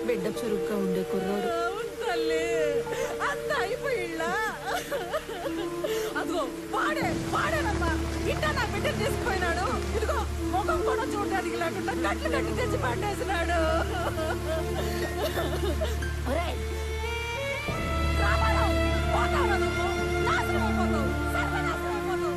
బిడ్డ చురుగ్గా ఉండే కుర్రోడు. తల్లి అంత అయిపోయిళ్ళా. అదిగో వాడేనమ్మా ఇంట నా బిడ్డను తీసుకుపోయినాడు. ఇదిగో ముఖం కూడా చూడడానికి లేకుండా కట్లు కట్టి తెచ్చి పట్టేసినాడు. పోతావు నువ్వు, నాశనం అయిపోతావు, సర్వనాశనం అయిపోతావు.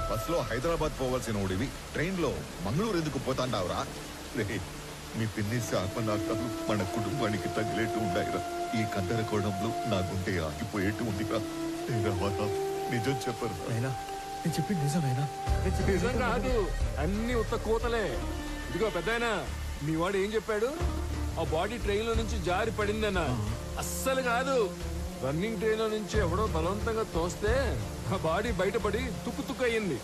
బస్లో హైదరాబాద్ పోవాల్సిన ఓడివి ట్రైన్లో మంగళూరు ఎందుకు పోతాండావురా? మీ పిన్ని శాపనార్థాలు మన కుటుంబానికి తగిలేట్టు ఉండాయిరా. ఈ కందరకోణంలో నా గుండె ఆగిపోయేట్టు ఉందిరా. నిజం చెప్పరు. నేను చెప్పింది నిజమేనా? నిజం కాదు, అన్ని ఉత్త కూతలే. ఇదిగో పెద్దాయనా, మీ వాడు ఏం చెప్పాడు? ఆ బాడీ ట్రైన్ లో నుంచి జారి పడిందన్నా. అస్సలు కాదు, రన్నింగ్ ట్రైన్ లో నుంచి ఎవడో బలవంతంగా తోస్తే ఆ బాడీ బయటపడి తుక్కు తుక్కు అయ్యింది.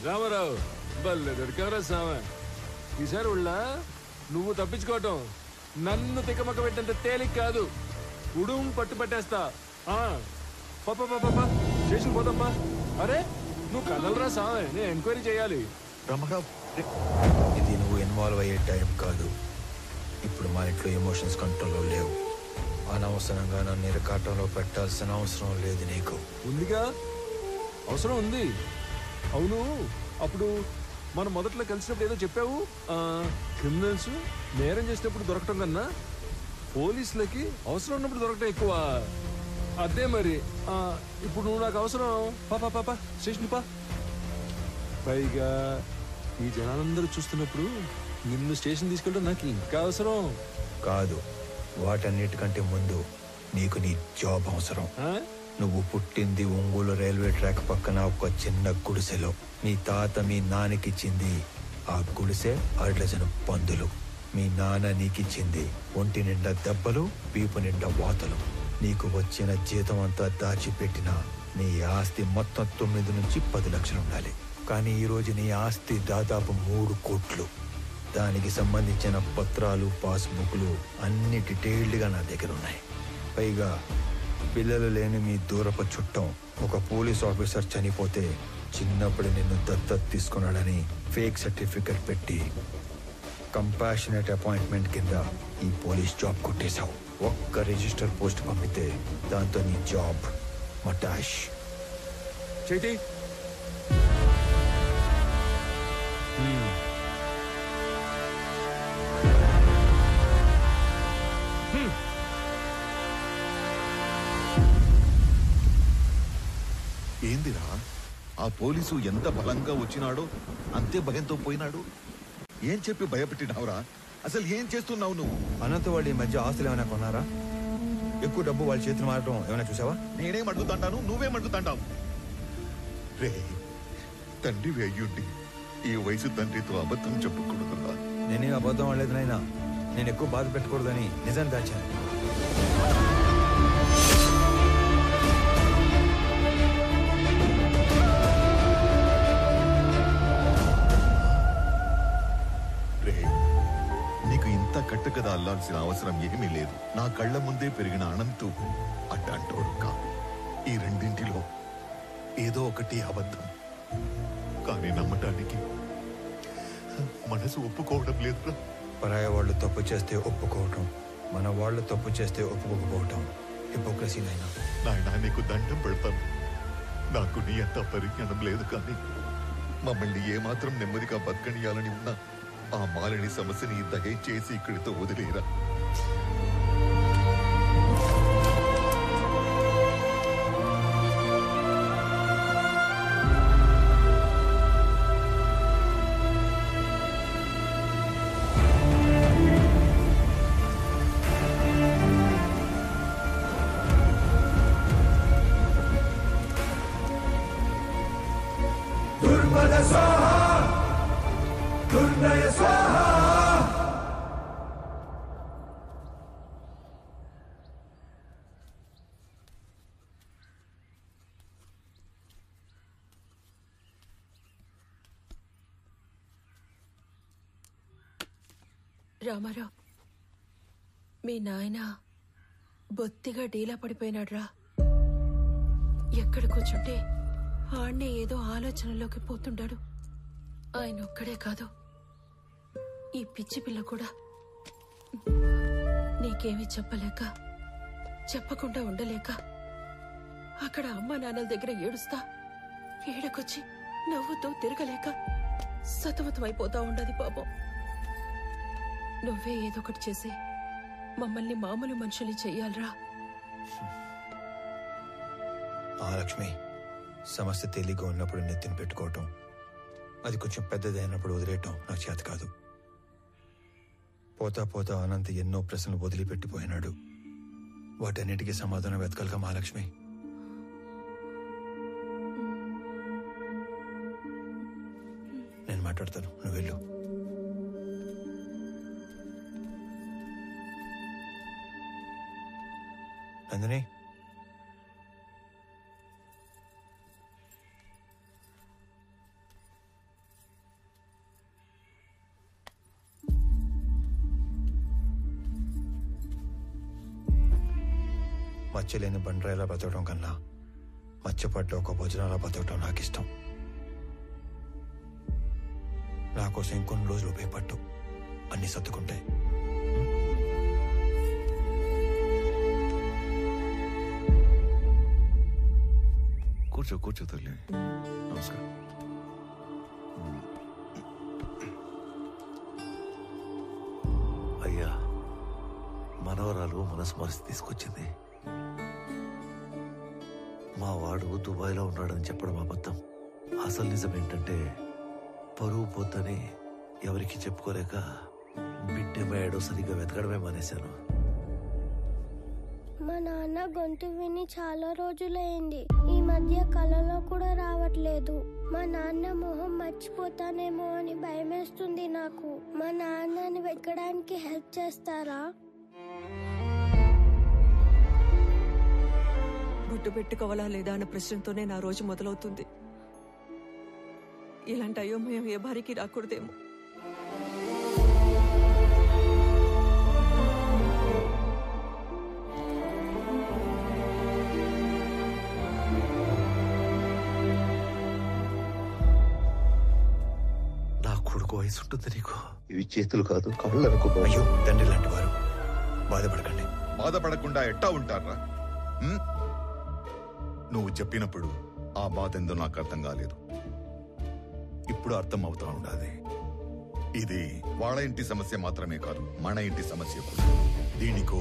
రామారావు బల్లె దొరికావరా సామ. ఈసారి ఉళ్ళ నువ్వు తప్పించుకోవటం నన్ను తికమక పెట్టంత తేలిక కాదు. ఉడుం పట్టు పట్టేస్తా. పాపా స్టేషన్ పోదమ్మా. అరే నువ్వు కదలరా సామె, నేను ఎంక్వైరీ చేయాలి. ఇది నువ్వు ఇన్వాల్వ్ అయ్యే టైం కాదు. ఇప్పుడు మా ఇంట్లో ఎమోషన్స్ కంట్రోల్లో లేవు. అనవసరంగా నన్ను ఇరకాటంలో పెట్టాల్సిన అవసరం లేదు. నీకు ఉందిగా, అవసరం ఉంది. అవును, అప్పుడు మనం మొదట్లో కలిసినప్పుడు ఏదో చెప్పావు. క్రిమినల్స్ నేరం చేసినప్పుడు దొరకటం కన్నా పోలీసులకి అవసరం ఉన్నప్పుడు దొరకటం ఎక్కువ. అదే మరి ఇప్పుడు నువ్వు నాకు అవసరం. పాపా స్టేషన్ పా. పైగా ఈ జనాలందరూ చూస్తున్నప్పుడు నిన్ను స్టేషన్ తీసుకెళ్ళడం నాకు ఇంకా అవసరం కాదు. వాటన్నిటికంటే ముందు నీకు నీ జాబ్ అవసరం. నువ్వు పుట్టింది ఒంగోలు రైల్వే ట్రాక్ పక్కన ఒక చిన్న గుడిసెలో. మీ తాత మీ నాన్నకిచ్చింది ఆ గుడిసె 6 డజను పందులు. మీ నాన్న నీకిచ్చింది ఒంటి నిండా దెబ్బలు, పీపు నిండా వాతలు. నీకు వచ్చిన జీతం అంతా దాచిపెట్టిన నీ ఆస్తి మొత్తం 9 నుంచి 10 లక్షలు ఉండాలి. కానీ ఈరోజు నీ ఆస్తి దాదాపు 3 కోట్లు. దానికి సంబంధించిన పత్రాలు, పాస్బుక్లు అన్ని డీటెయిల్డ్గా నా దగ్గర ఉన్నాయి. పైగా పిల్లలు లేని మీ దూరపు చుట్టం ఒక పోలీస్ ఆఫీసర్ చనిపోతే చిన్నప్పుడు నిన్ను దత్తత తీసుకున్నాడని ఫేక్ సర్టిఫికెట్ పెట్టి కంపాషనేట్ అపాయింట్మెంట్ కింద ఈ పోలీస్ జాబ్ కొట్టేశావు. ఒక్క రిజిస్టర్ పోస్ట్ పంపితే దాంతో నీ జాబ్ మటాష్. చేతి ఏందిరా, ఆ పోలీసు ఎంత బలంగా వచ్చినాడో అంతే భయంతో పోయినాడు. ఏం చెప్పి భయపెట్టినావురా? అసలు ఏం చేస్తున్నావు నువ్వు? అనంత వాళ్ళు ఈ మధ్య ఆస్తులు ఏమైనా కొన్నారా? ఎక్కువ డబ్బు వాళ్ళ చేతులు మారడం ఏమైనా చూసావా? నేనేం అడుగుతాంటాను, నువ్వేం అడుగుతాంటావు? రే, తండ్రి అయ్యుండి ఈ వయసు తండ్రితో అబద్ధం చెప్పకూడదురా. నేనేం అబద్ధం అనలేదు నాయనా. నేను ఎక్కువ బాధ పెట్టకూడదని నిజం దాచాను. నీకు ఇంత కట్టుకదా అల్లాల్సిన అవసరం ఏమీ లేదు. నా కళ్ల ముందే పెరిగిన అనంతు అడ్డంటోడు కా. ఈ రెండింటిలో ఏదో ఒకటి అబద్ధం. కానీ నమ్మటానికి మనసు ఒప్పుకోవడం లేదురా. పరాయ వాళ్ళు తప్పు చేస్తే ఒప్పుకోవటం, మన వాళ్ళు తప్పు చేస్తే ఒప్పుకోకపోవటం హిపోక్రసీ నాయనా. నాయనా, నీకు దండం పెడతాను. నాకు నీ అంత పరిజ్ఞానం లేదు, కానీ మమ్మల్ని ఏమాత్రం నెమ్మదిగా బతకనియాలని ఉన్నా ఆ మాలిని సమస్యని దయచేసి ఇక్కడితో వదిలేరా. రామారావు, మీ నాయన బొత్తిగా డీలా పడిపోయినాడ్రా. ఎక్కడ కూర్చుంటే ఆడ్నే ఏదో ఆలోచనలోకి పోతుంటాడు. ఆయన ఒక్కడే కాదు, ఈ పిచ్చి పిల్ల కూడా. నీకేమీ చెప్పలేక, చెప్పకుండా ఉండలేక అక్కడ అమ్మా నాన్నల దగ్గర ఏడుస్తా, ఏడకొచ్చి నవ్వుతూ తిరగలేక సతమతమైపోతా ఉండదు పాపం. నువ్వే ఏదో ఒకటి చేసి మమ్మల్ని మామూలు మనుషుల్ని చెయ్యాలరా. మహాలక్ష్మి, సమస్య తేలిగ్గా ఉన్నప్పుడు నెత్తిన పెట్టుకోవటం, అది కొంచెం పెద్దదైనప్పుడు వదిలేయటం నాకు చేత కాదు. పోతా పోతా అనంత ఎన్నో ప్రశ్నలు వదిలిపెట్టిపోయినాడు. వాటన్నిటికీ సమాధానం వెతకాలిగా మహాలక్ష్మి. నేను మాట్లాడతాను, నువ్వు వెళ్ళు. నందిని, మచ్చలేని బండరాయిలా బతకడం కన్నా మచ్చపడ్డ ఒక భోజనాలా బతకడం నాకు ఇష్టం. నా కోసం ఇంకొన్ని రోజులు ఉపయోగపట్టు, అన్ని సర్దుకుంటాయి. కూర్చో తల్లి. నమస్కారం. అయ్యా, మనవరాలు మనస్మరిసి తీసుకొచ్చింది. మా వాడు దుబాయ్లో ఉన్నాడని చెప్పడం అబద్ధం. అసలు నిజం ఏంటంటే పరువు పోతని ఎవరికి చెప్పుకోలేక బిడ్డేమయ్యాడో సరిగ్గా వెతకడమే మానేశాను. మా నాన్న గొంతు విని చాలా రోజులైంది. ఈ మధ్య కలలో కూడా రావట్లేదు. మా నాన్న మొహం మర్చిపోతానేమో అని భయమేస్తుంది నాకు. మా నాన్నని వెతకడానికి హెల్ప్ చేస్తారా? బొట్టు పెట్టుకోవాలా లేదా అన్న ప్రశ్నతోనే నా రోజు మొదలవుతుంది. ఇలాంటి అయోమయం ఏ భార్యకి రాకూడదేమో. నా కొడుకు వయసు ఉంటుంది నీకు. ఇవి చేతులు కాదు, కళ్ళు అనుకో. అయ్యో, తండ్రి లాంటి వారు, బాధపడకండి. బాధపడకుండా ఎట్టా ఉంటారా? నువ్వు చెప్పినప్పుడు ఆ బాధ ఎందో నాకు అర్థం కాలేదు. ఇప్పుడు అర్థం అవుతా ఉండాలి. ఇది వాళ్ళ ఇంటి సమస్య మాత్రమే కాదు, మన ఇంటి సమస్య కూడా. దీనికో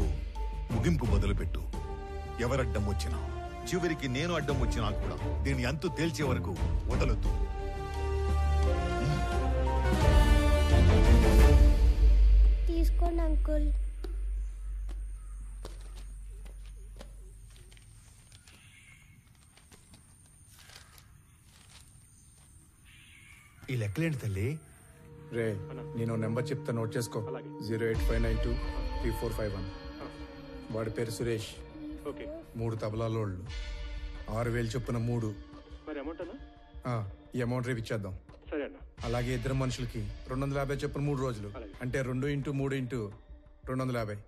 ముగింపు మొదలుపెట్టు. ఎవరడ్డం వచ్చినా, చివరికి నేను అడ్డం వచ్చినా కూడా దీని అంతు తేల్చే వరకు వదలొద్దు. తీసుకోండి అంకుల్. ఈ లెక్కలేంటి తల్లి? రే, నేను నెంబర్ చెప్తా, నోట్ చేసుకో. 085923451. వాడి పేరు సురేష్. 3 తబలాలోళ్ళు, 6000 చొప్పున 3. ఈ అమౌంట్ రేపు ఇచ్చేద్దాం. అలాగే ఇద్దరు మనుషులకి 250 చొప్పున 3 రోజులు, అంటే 2 × 3 × 250.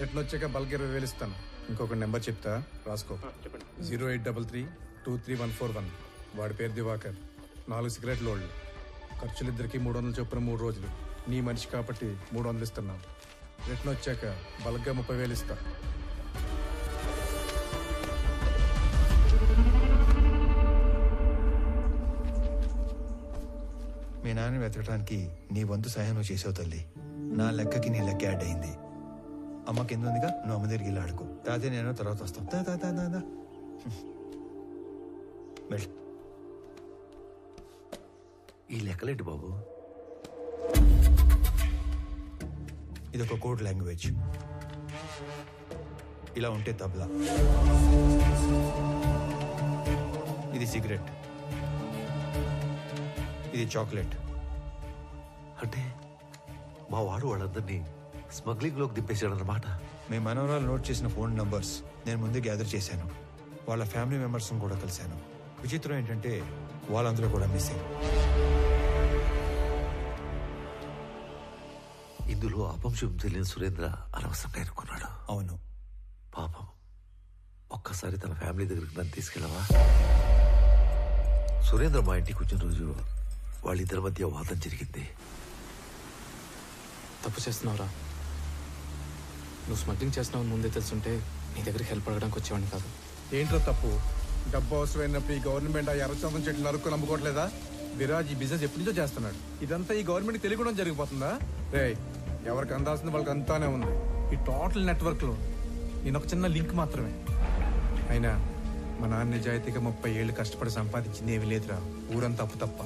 రిటర్న్ వచ్చాక బల్క్ 20,000 ఇస్తాను. ఇంకొక నెంబర్ చెప్తా, రాసుకో. 083323141. వాడి పేరు దివాకర్. 4 సిగరెట్ లోళ్ళు. ఖర్చులిద్దరికి 300 చొప్పున 3 రోజులు. నీ మనిషి కాబట్టి 300 ఇస్తున్నాం. రిటర్న్ వచ్చాక బల్క్గా 30,000 ఇస్తా. మీ నాన్న వెతకడానికి నీ వంతు సహాయం నువ్వు చేసావు తల్లి. నా లెక్కకి నీ లెక్క యాడ్ అయింది. అమ్మ కింద ఉందిగా, నువ్వు అమ్మ దగ్గరికి వెళ్ళి ఆడుకో. తాతే నేను తర్వాత వస్తాం. వెళ్ళు. ఈ లెక్కలేంటి బాబు? ఇదొక కోడ్ లాంగ్వేజ్. ఇలా ఉంటే తబలా, ఇది సిగరెట్, ఇది చాక్లెట్. అంటే మా వాడు వాళ్ళందరినీ స్మగ్లింగ్ లోకి దింపేశాడన్నమాట. మీ మనవరాలు నోట్ చేసిన ఫోన్ నంబర్స్ నేను ముందే గ్యాదర్ చేశాను. వాళ్ళ ఫ్యామిలీ మెంబర్స్ కూడా కలిశాను. విచిత్రం ఏంటంటే వాళ్ళందరూ కూడా మిస్సింగ్. ఇందులో అపంశం తెలియని సురేంద్ర అనవసరంగా ఎన్నుకున్నాడు. అవును. పాపం, ఒక్కసారి తన ఫ్యామిలీ దగ్గరికి నన్ను తీసుకెళ్ళవా? సురేంద్ర మా ఇంటికి వచ్చిన రోజు వాళ్ళిద్దరి మధ్య వాదం జరిగింది. తప్పు చేస్తున్నావురా. నువ్వు స్మగ్లింగ్ చేస్తున్నావు ముందే తెలుసుంటే నీ దగ్గరికి హెల్ప్ అడగడానికి వచ్చేవాడిని కాదు. ఏంట్రో తప్పు? డబ్బు అవసరమైనప్పుడు ఈ గవర్నమెంట్ ఆ ఎర్రచందం చెట్లు నరుక్కు నమ్ముకోవట్లేదా? విరాజ్ ఈ బిజినెస్ ఎప్పటి నుంచో చేస్తున్నాడు. ఇదంతా ఈ గవర్నమెంట్ తెలియకుండా జరిగిపోతుందా? రే, ఎవరికి అందాల్సిన వాళ్ళకి అంతానే ఉంది. ఈ టోటల్ నెట్వర్క్ లో నేను ఒక చిన్న లింక్ మాత్రమే. అయినా మా నాన్న నిజాయితీగా 30 ఏళ్ళు కష్టపడి సంపాదించింది ఏమీ లేదురా. ఊరంతా అప్పు తప్ప.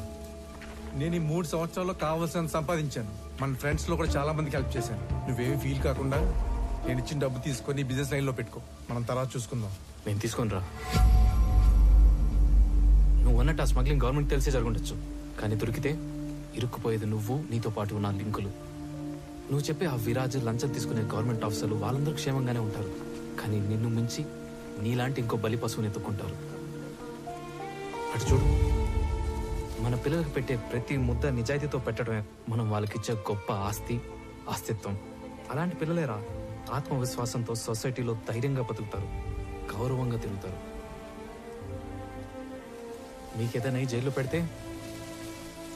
నేను ఈ 3 సంవత్సరాల్లో కావాల్సినంత సంపాదించాను. మన ఫ్రెండ్స్ లో కూడా చాలా మందికి హెల్ప్ చేశాను. నువ్వేమి ఫీల్ కాకుండా నేను ఇచ్చిన డబ్బు తీసుకొని బిజినెస్ లైన్ లో పెట్టుకో. మనం తర్వాత చూసుకుందాం. నేను తీసుకొని రా. నువ్వు అన్నట్టు ఆ స్మగ్లింగ్ గవర్నమెంట్ తెలిసే జరుగుండొచ్చు, కానీ దొరికితే ఇరుక్కుపోయేది నువ్వు, నీతో పాటు ఉన్న లింకులు. నువ్వు చెప్పే ఆ విరాజ్, లంచం తీసుకునే గవర్నమెంట్ ఆఫీసర్లు వాళ్ళందరూ క్షేమంగానే ఉంటారు, కానీ నిన్ను మించి నీలాంటి ఇంకో బలి పశువుని ఎత్తుకుంటారు. అటు చూడు, మన పిల్లలకు పెట్టే ప్రతి ముద్ద నిజాయితీతో పెట్టడమే మనం వాళ్ళకిచ్చే గొప్ప ఆస్తిత్వం. అలాంటి పిల్లలేరా ఆత్మవిశ్వాసంతో సొసైటీలో ధైర్యంగా బతుకుతారు, గౌరవంగా తిరుగుతారు. నీకేదైనా జైల్లో పెడితే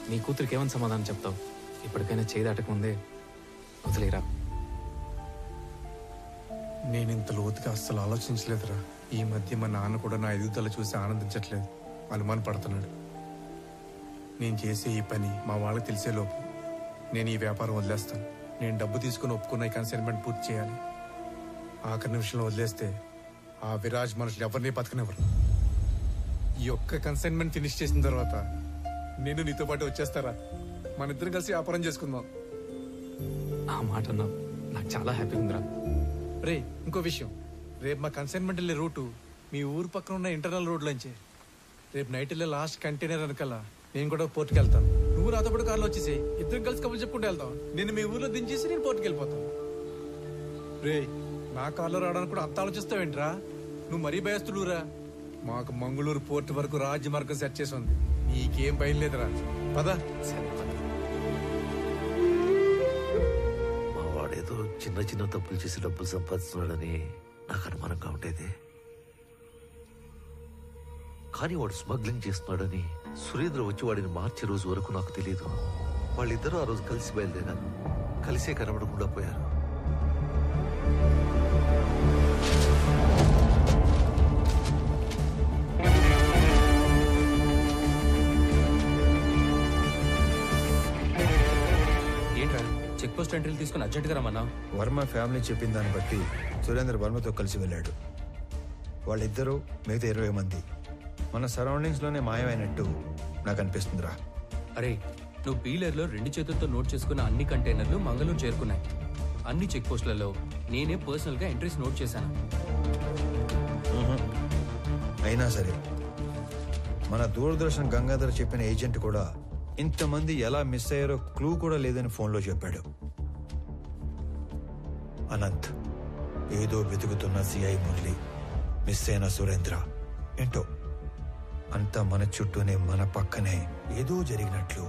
నీ కూతురికి ఏమని సమాధానం చెప్తావు? ఇప్పటికైనా చేయి దాటకముందే వదిలేరా. నేను ఇంత లోతుగా అస్సలు ఆలోచించలేదురా. ఈ మధ్య మా నాన్న కూడా నా ఎదుగుదల చూసి ఆనందించట్లేదు, అనుమాన పడుతున్నాడు. నేను చేసే ఈ పని మా వాళ్ళకి తెలిసేలోపు నేను ఈ వ్యాపారం వదిలేస్తాను. నేను డబ్బు తీసుకుని ఒప్పుకున్న ఈ కన్సైన్మెంట్ పూర్తి చేయాలి. ఆఖరి నిమిషంలో వదిలేస్తే ఆ విరాజ్ మనుషులు ఎవరిని బతకనివ్వరు. ఈ ఒక్క కన్సైన్మెంట్ ఫినిష్ చేసిన తర్వాత నేను నీతో పాటు వచ్చేస్తారా? మన ఇద్దరం కలిసి వ్యాపారం చేసుకుందాం. ఆ మాట నాకు చాలా హ్యాపీగా ఉందిరా. రే, ఇంకో విషయం, రేపు మా కన్సైన్మెంట్ వెళ్ళే రూటు మీ ఊరు పక్కన ఉన్న ఇంటర్నల్ రోడ్లోంచే. రేపు నైట్ వెళ్ళే లాస్ట్ కంటైనర్ వెనకాల నేను కూడా పోర్టుకి వెళ్తాను. నువ్వు నాతో పాటు కార్లో వచ్చేసి ఇద్దరం కలిసి కబుర్లు చెప్పుకుంటూ వెళ్తాం. నేను మీ ఊర్లో దించేసి నేను పోర్టుకి వెళ్ళిపోతాను. రే, నా కార్లో రావడానికి కూడా అంత ఆలోచిస్తావేంట్రా? నువ్వు మరీ భయస్తుడురా. మాకు మంగళూరు పోర్టు వరకు రాజ్య మార్గం సెట్ చేసి ఉంది. నీకేం భయం లేదురా. పద. మా వాడేదో చిన్న చిన్న తప్పులు చేసి డబ్బులు సంపాదిస్తున్నాడని నాకు అనుమానంగా ఉండేది, కానీ వాడు స్మగ్లింగ్ చేస్తున్నాడని సురేంద్ర వచ్చి వాడిని మార్చే రోజు వరకు నాకు తెలియదు. వాళ్ళిద్దరూ ఆ రోజు కలిసి బయలుదేరారు, కలిసే కనబడకుండా పోయారు. ఏంట్రా చెక్ పోస్ట్ ఎంట్రీలు తీసుకుని అర్జెంట్గా రమ్మన్నా? వర్మ ఫ్యామిలీ చెప్పిన దాన్ని బట్టి సురేంద్ర వర్మతో కలిసి వెళ్ళాడు. వాళ్ళిద్దరూ మిగతా 20 మంది మన సరౌండింగ్స్ లోనే మాయమైనట్టు నాకు అనిపిస్తుందిరా. అరే, నువ్వు బీలర్లో 2 చేతులతో నోట్ చేసుకున్న అన్ని కంటైనర్లు మంగళూరు చేరుకున్నాయి. అన్ని చెక్ పోస్టులలో నేనే పర్సనల్ గా ఎంట్రీస్ నోట్ చేశాను. అయినా సరే మన దూరదర్శన్ గంగాధర్ చెప్పిన ఏజెంట్ కూడా ఇంతమంది ఎలా మిస్ అయ్యారో క్లూ కూడా లేదని ఫోన్లో చెప్పాడు. అనంత్, ఏదో వెతుకుతున్న సిఐ మురళి, మిస్ అయిన సురేంద్ర, ఏంటో అంతా మన చుట్టూనే మన పక్కనే ఏదో జరిగినట్లు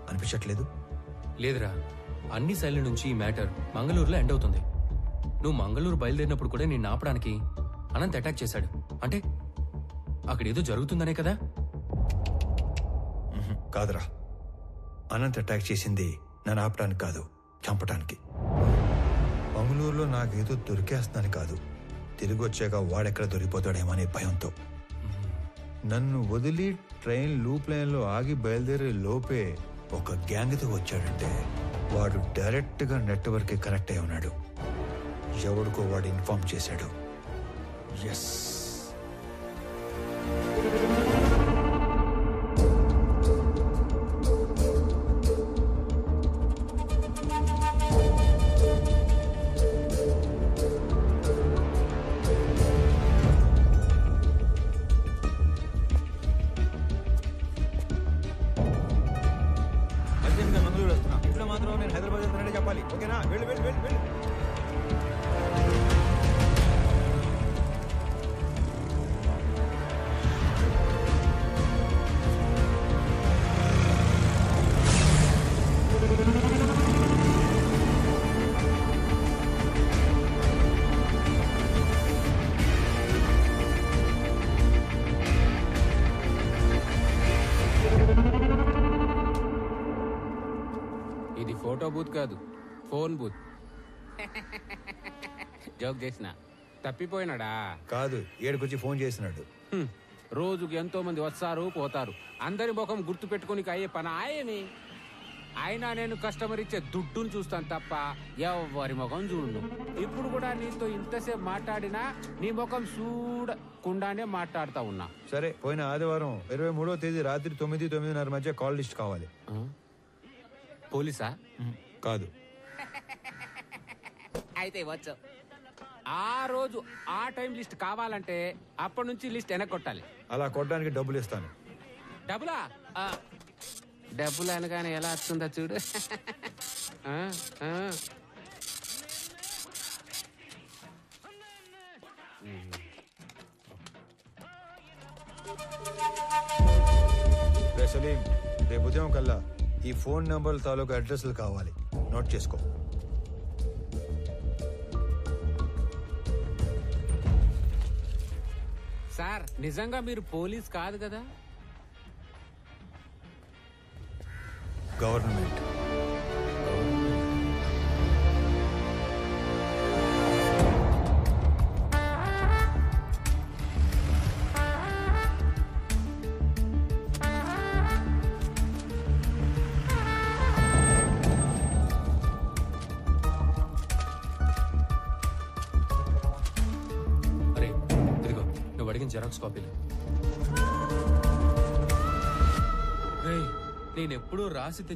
అనిపించట్లేదు? లేదురా, అన్ని సైడ్ల నుంచి ఈ మ్యాటర్ మంగళూరులో ఎండ్ అవుతుంది. నువ్వు మంగళూరు బయలుదేరినప్పుడు కూడా నేను ఆపడానికి అనంత్ అటాక్ చేశాడు. అంటే అక్కడ ఏదో జరుగుతుందనే కదా? కాదురా, అనంత్ అటాక్ చేసింది నన్ను ఆపడానికి కాదు, చంపడానికి. మంగళూరులో నాకేదో దొరికేస్తుందని కాదు, తిరిగి వచ్చాక వాడెక్కడ దొరికిపోతాడేమో అనే భయంతో. నన్ను వదిలి ట్రైన్ లూప్ లైన్లో ఆగి బయలుదేరే లోపే ఒక గ్యాంగ్తో వచ్చాడంటే వాడు డైరెక్ట్గా నెట్వర్క్కి కనెక్ట్ అయి ఉన్నాడు. ఎవడికో వాడు ఇన్ఫార్మ్ చేశాడు. ఎస్, మంగళూరు వస్తున్నా. ఇట్లా మాత్రం నేను హైదరాబాద్ వెళ్తానని చెప్పాలి, ఓకేనా? వెళ్ళు వెళ్ళు వెళ్ళు వెళ్ళు. ఇది ఫోటో బూత్ కాదు, ఫోన్ బూత్. జోక్ చేసిన తప్పిపోయినాడా? కాదు, ఏడుకొచ్చి ఫోన్ చేసినాడు. రోజుకి ఎంతో మంది వస్తారు పోతారు, అందరి ముఖం గుర్తు పెట్టుకుని అయ్యే పని ఆయమి. అయినా నేను కస్టమర్ ఇచ్చే దుడ్డును చూస్తాను తప్ప ఎవరి ముఖం చూడు. ఇప్పుడు కూడా నీతో ఇంతసేపు మాట్లాడినా నీ ముఖం చూడకుండానే మాట్లాడుతా ఉన్నా. సరే, పోయిన ఆదివారం 23వ తేదీ రాత్రి 9-9:30 మధ్య కాల్ లిస్ట్ కావాలి. పోలీసా? కాదు. అయితే వచ్చు. ఆ రోజు ఆ టైం లిస్ట్ కావాలంటే అప్పటి నుంచి లిస్ట్ వెనక్కి కొట్టాలి. అలా కొట్టడానికి డబ్బులు ఇస్తాను. డబ్బులా? డబ్బులు అనగానే ఎలా వస్తుందో చూడు. రే సలీం, రేపు ఉదయం కల్లా ఈ ఫోన్ నంబర్ తాలూకు అడ్రస్లు కావాలి. నోట్ చేసుకో. సార్, నిజంగా మీరు పోలీస్ కాదు కదా? గవర్నమెంట్. అరే ఇదిగో, నువ్వు అడిగిన జెరాక్స్ కాపీలు. నేనెప్పుడూ రాసి తెచ్చి